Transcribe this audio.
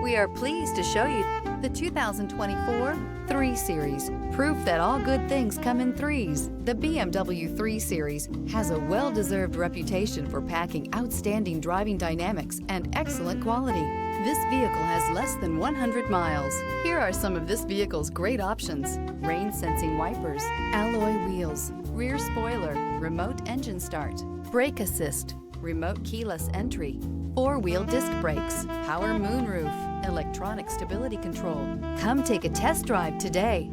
We are pleased to show you the 2024 3 Series. Proof that all good things come in threes. The BMW 3 Series has a well-deserved reputation for packing outstanding driving dynamics and excellent quality. This vehicle has less than 100 miles. Here are some of this vehicle's great options: rain-sensing wipers, alloy wheels, rear spoiler, remote engine start, brake assist, remote keyless entry, 4-wheel disc brakes, power moonroof, electronic stability control. Come take a test drive today.